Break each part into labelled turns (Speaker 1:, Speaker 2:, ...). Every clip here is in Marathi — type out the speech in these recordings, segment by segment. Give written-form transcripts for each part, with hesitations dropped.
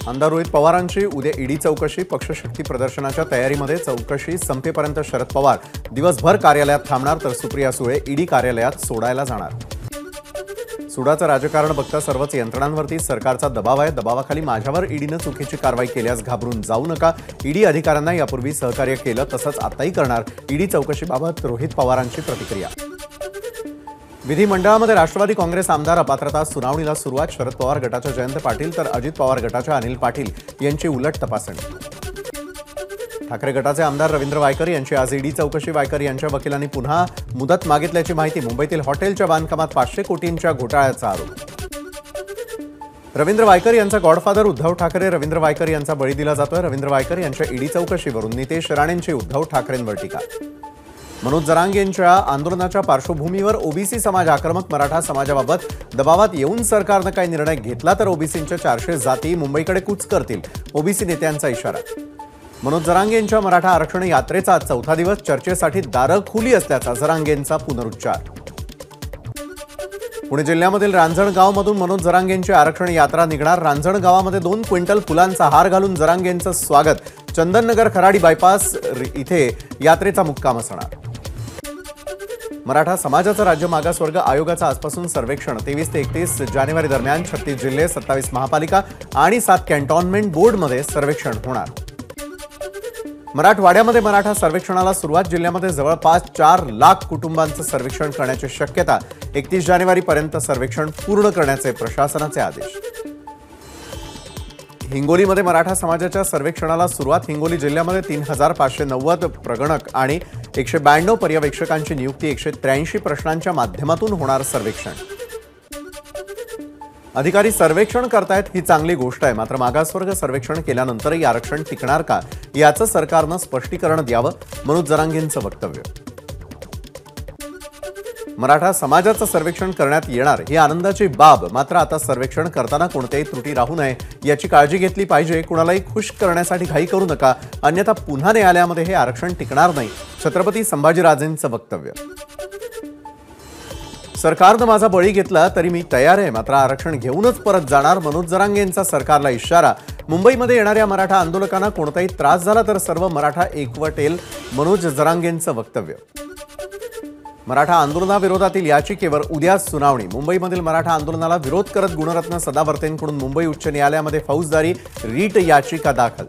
Speaker 1: आमदार रोहित पवारांची उद्या ईडी चौकशी. पक्षशक्ती प्रदर्शनाच्या तयारीमध्ये चौकशी संपेपर्यंत शरद पवार दिवसभर कार्यालयात थांबणार तर सुप्रिया सुळे ईडी कार्यालयात सोडायला जाणार. सुडाचं राजकारण बघता सर्वच यंत्रणांवरती सरकारचा दबाव आहे. दबावाखाली माझ्यावर ईडीनं चुकीची कारवाई केल्यास घाबरून जाऊ नका. ईडी अधिकाऱ्यांना यापूर्वी सहकार्य केलं तसंच आताही करणार. ईडी चौकशीबाबत रोहित पवारांची प्रतिक्रिया. विधिमंडळामध्ये राष्ट्रवादी काँग्रेस आमदार अपात्रता सुनावणीला सुरुवात. शरद पवार गटाच्या जयंत पाटील तर अजित पवार गटाच्या अनिल पाटील यांची उलट तपासणी. ठाकरे गटाचे आमदार रवींद्र वायकर यांची आज ईडी चौकशी. वायकर यांच्या वकिलांनी पुन्हा मुदत मागितल्याची माहिती. मुंबईतील हॉटेलच्या बांधकामात 500 कोटींच्या घोटाळ्याचा आरोप. रवींद्र वायकर यांचा गॉडफादर उद्धव ठाकरे. रवींद्र वायकर यांचा बळी दिला जातोय. रवींद्र वायकर यांच्या ईडी चौकशीवरून नितेश राणेंची उद्धव ठाकरेंवर टीका. मनोज जरांगेंच्या आंदोलनाच्या पार्श्वभूमीवर ओबीसी समाज आक्रमक. मराठा समाजाबाबत दबावात येऊन सरकारनं काही निर्णय घेतला तर ओबीसींच्या 400 जाती मुंबईकडे कूच करतील. ओबीसी नेत्यांचा इशारा. मनोज जरांगेंच्या मराठा आरक्षण यात्रेचा आज चौथा दिवस. चर्चेसाठी दारं खुली असल्याचा जरांगेंचा पुनरुच्चार. पुणे जिल्ह्यामधील रांजणगावमधून मनोज जरांगेंची आरक्षण यात्रा निघणार. रांजणगावामध्ये 2 क्विंटल फुलांचा हार घालून जरांगेंचं स्वागत. चंदननगर खराडी बायपास इथे यात्रेचा मुक्काम असणार. मराठा समाजाचा राज्य मागासवर्ग आयोगाचं आजपासून सर्वेक्षण. 23 ते 31 जानेवारी दरम्यान 36 जिल्हे, 27 महापालिका आणि 7 कॅन्टॉन्मेंट बोर्डमध्ये सर्वेक्षण होणार. मराठवाड्यामध्ये मराठा सर्वेक्षणाला सुरुवात. जिल्ह्यामध्ये जवळपास 4 लाख कुटुंबांचं सर्वेक्षण करण्याची शक्यता. 31 जानेवारीपर्यंत सर्वेक्षण पूर्ण करण्याचे प्रशासनाचे आदेश. हिंगोलीमध्ये मराठा समाजाच्या सर्वेक्षणाला सुरुवात. हिंगोली जिल्ह्यामध्ये 3590 प्रगणक आणि 192 पर्यवेक्षकांची नियुक्ती. 183 प्रश्नांच्या माध्यमातून होणार सर्वेक्षण. अधिकारी सर्वेक्षण करतायत ही चांगली गोष्ट आहे. मात्र मागासवर्ग सर्वेक्षण केल्यानंतरही आरक्षण टिकणार का याचं सरकारनं स्पष्टीकरण द्यावं. मनोज जरांगेंचं वक्तव्य. मराठा समाजाचं सर्वेक्षण करण्यात येणार ही आनंदाची बाब. मात्र आता सर्वेक्षण करताना कोणत्याही त्रुटी राहू नये याची काळजी घेतली पाहिजे. कुणालाही खुश करण्यासाठी घाई करू नका, अन्यथा पुन्हा न्यायालयामध्ये हे आरक्षण टिकणार नाही. छत्रपती संभाजीराजेंचं वक्तव्य. सरकारनं माझा बळी घेतला तरी मी तयार आहे, मात्र आरक्षण घेऊनच परत जाणार. मनोज जरांगेंचा सरकारला इशारा. मुंबईमध्ये येणाऱ्या मराठा आंदोलकांना कोणताही त्रास झाला तर सर्व मराठा एकवटेल. मनोज जरांगेंचं वक्तव्य. मराठा आंदोलनाविरोधातील याचिकेवर उद्या सुनावणी. मुंबईमधील मराठा आंदोलनाला विरोध करत गुणरत्न सदावर्तेंकडून मुंबई उच्च न्यायालयामध्ये फौजदारी रीट याचिका दाखल.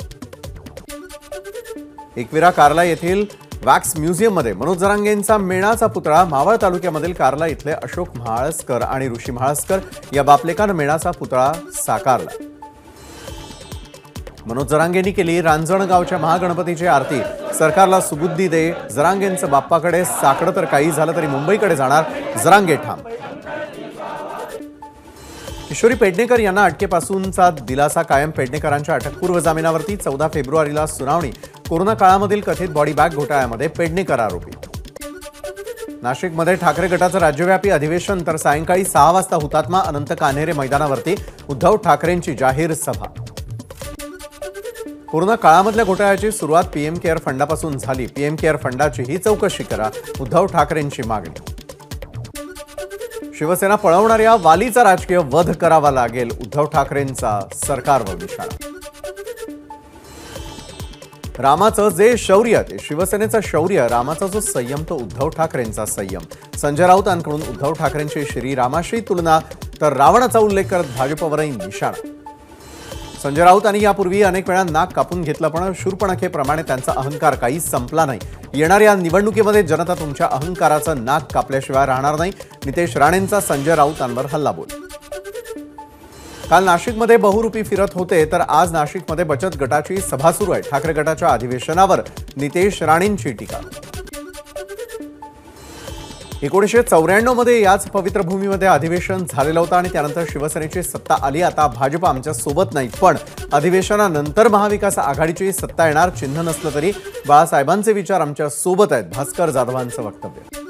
Speaker 1: एकविरा कार्ला येथील वॅक्स म्युझियममध्ये मनोज जरांगेंचा मेणाचा पुतळा. मावळ तालुक्यामधील कार्ला इथले अशोक म्हाळसकर आणि ऋषी म्हाळसकर या बापलेकांना मेणाचा पुतळा साकारला. मनोज जरांगेंनी केली रांजणगावच्या महागणपतीची आरती. सरकारला सुबुद्धी दे. जरांगेंचं बाप्पाकडे साकडं तर काही झालं तरी मुंबईकडे जाणार. जरांगे ठाम. किशोरी पेडणेकर यांना अटकेपासूनचा दिलासा कायम. पेडणेकरांच्या अटकपूर्व जामिनावरती 14 फेब्रुवारीला सुनावणी. कोरोना काळामधील कथित बॉडी बॅग घोटाळ्यामध्ये पेडणेकर आरोपी. नाशिकमध्ये ठाकरे गटाचं राज्यव्यापी अधिवेशन तर सायंकाळी 6 वाजता हुतात्मा अनंत कान्हेरे मैदानावरती उद्धव ठाकरेंची जाहीर सभा. कोरोना काळामधल्या घोटाळ्याची सुरुवात पीएम केअर फंडापासून झाली. पीएम केअर फंडाचीही चौकशी करा, उद्धव ठाकरेंची मागणी. शिवसेना पळवणाऱ्या वालीचा राजकीय वध करावा लागेल. उद्धव ठाकरेंचा सरकारवर इशारा. रामाचं जे शौर्य ते शिवसेनेचं शौर्य. रामाचा जो संयम तो उद्धव ठाकरेंचा संयम. संजय राऊतांकडून उद्धव ठाकरेंची श्रीरामाशी तुलना तर रावणाचा उल्लेख करत भाजपवरही निशाणा. संजय राऊतांनी यापूर्वी अनेक वेळा नाक कापून घेतलं, पण शूर्पणखेप्रमाणे त्यांचा अहंकार काही संपला नाही. येणाऱ्या निवडणुकीमध्ये जनता तुमच्या अहंकाराचं नाक कापल्याशिवाय राहणार नाही. नितेश राणेंचा संजय राऊतांवर हल्लाबोल. काल नाशिकमध्ये बहुरूपी फिरत होते तर आज नाशिकमध्ये बचत गटाची सभा सुरू आहे. ठाकरे गटाच्या अधिवेशनावर नितेश राणेंची टीका. 1994 मध्ये याच पवित्र भूमीमध्ये अधिवेशन झालेलं होतं आणि त्यानंतर शिवसेनेची सत्ता आली. आता भाजप आमच्या सोबत नाही, पण अधिवेशनानंतर महाविकास आघाडीची सत्ता येणार. चिन्ह नसलं तरी बाळासाहेबांचे विचार आमच्या सोबत आहेत. भास्कर जाधवांचं वक्तव्य.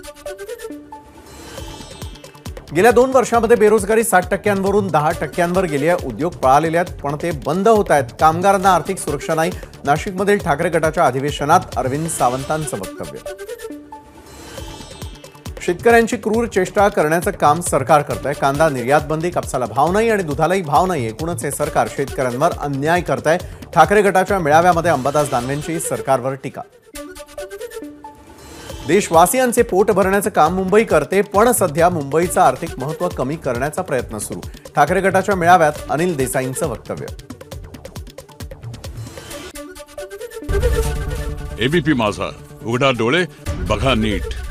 Speaker 1: गेल्या 2 वर्षांमध्ये बेरोजगारी 60% 10% गेली आहे. उद्योग पळालेले आहेत, पण ते बंद होत आहेत. कामगारांना आर्थिक सुरक्षा नाही. नाशिकमधील ठाकरे गटाच्या अधिवेशनात अरविंद सावंतांचं वक्तव्य. शेतकऱ्यांची क्रूर चेष्टा करण्याचं काम सरकार करतंय. कांदा निर्यात बंदी, कापसाला भाव नाही आणि दुधालाही भाव नाही. एकूणच हे सरकार शेतकऱ्यांवर अन्याय करतंय. ठाकरे गटाच्या मेळाव्यामध्ये अंबादास दानवेंची सरकारवर टीका. देशवासियांचे पोट भरण्याचं काम मुंबई करते, पण सध्या मुंबईचं आर्थिक महत्त्व कमी करण्याचा प्रयत्न सुरू. ठाकरे गटाच्या मेळाव्यात अनिल देसाईंचं वक्तव्य.
Speaker 2: एबीपी माझा, उघडा डोळे बघा नीट.